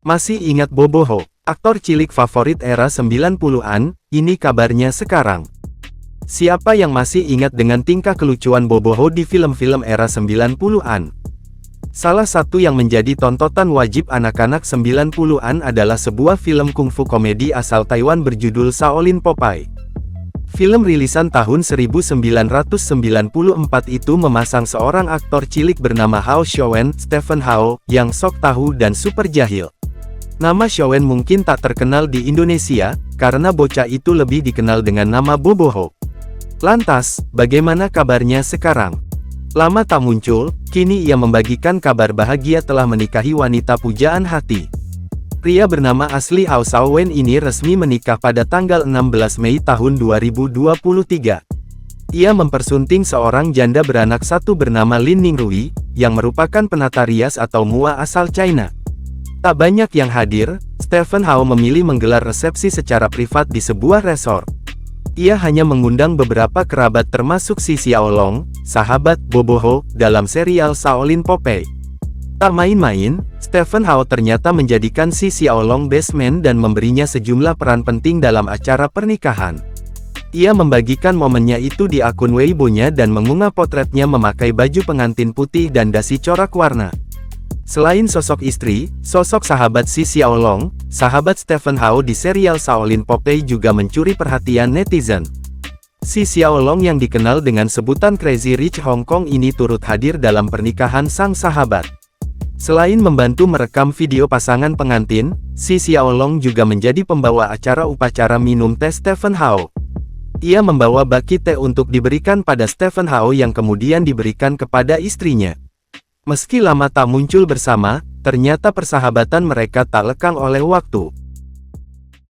Masih ingat Bobo Ho, aktor cilik favorit era 90-an, ini kabarnya sekarang. Siapa yang masih ingat dengan tingkah kelucuan Bobo Ho di film-film era 90-an? Salah satu yang menjadi tontonan wajib anak-anak 90-an adalah sebuah film kungfu komedi asal Taiwan berjudul Shaolin Popeye. Film rilisan tahun 1994 itu memasang seorang aktor cilik bernama Hao Xiaowen, Stephen Hao, yang sok tahu dan super jahil. Nama Xiaowen mungkin tak terkenal di Indonesia, karena bocah itu lebih dikenal dengan nama Bobo Ho. Lantas, bagaimana kabarnya sekarang? Lama tak muncul, kini ia membagikan kabar bahagia telah menikahi wanita pujaan hati. Pria bernama asli Hao Xiaowen ini resmi menikah pada tanggal 16 Mei tahun 2023. Ia mempersunting seorang janda beranak satu bernama Lin Ningrui, yang merupakan penata rias atau mua asal China. Tak banyak yang hadir, Stephen Hao memilih menggelar resepsi secara privat di sebuah resort. Ia hanya mengundang beberapa kerabat termasuk Si Xiaolong, sahabat Bobo Ho, dalam serial Shaolin Popeye. Tak main-main, Stephen Hao ternyata menjadikan Si Xiaolong best man dan memberinya sejumlah peran penting dalam acara pernikahan. Ia membagikan momennya itu di akun Weibo-nya dan mengunggah potretnya memakai baju pengantin putih dan dasi corak warna. Selain sosok istri, sosok sahabat Si Xiaolong, sahabat Stephen Hao di serial Shaolin Popeye juga mencuri perhatian netizen. Si Xiaolong yang dikenal dengan sebutan Crazy Rich Hong Kong ini turut hadir dalam pernikahan sang sahabat. Selain membantu merekam video pasangan pengantin, Si Xiaolong juga menjadi pembawa acara upacara minum teh Stephen Hao. Ia membawa baki teh untuk diberikan pada Stephen Hao yang kemudian diberikan kepada istrinya. Meski lama tak muncul bersama, ternyata persahabatan mereka tak lekang oleh waktu.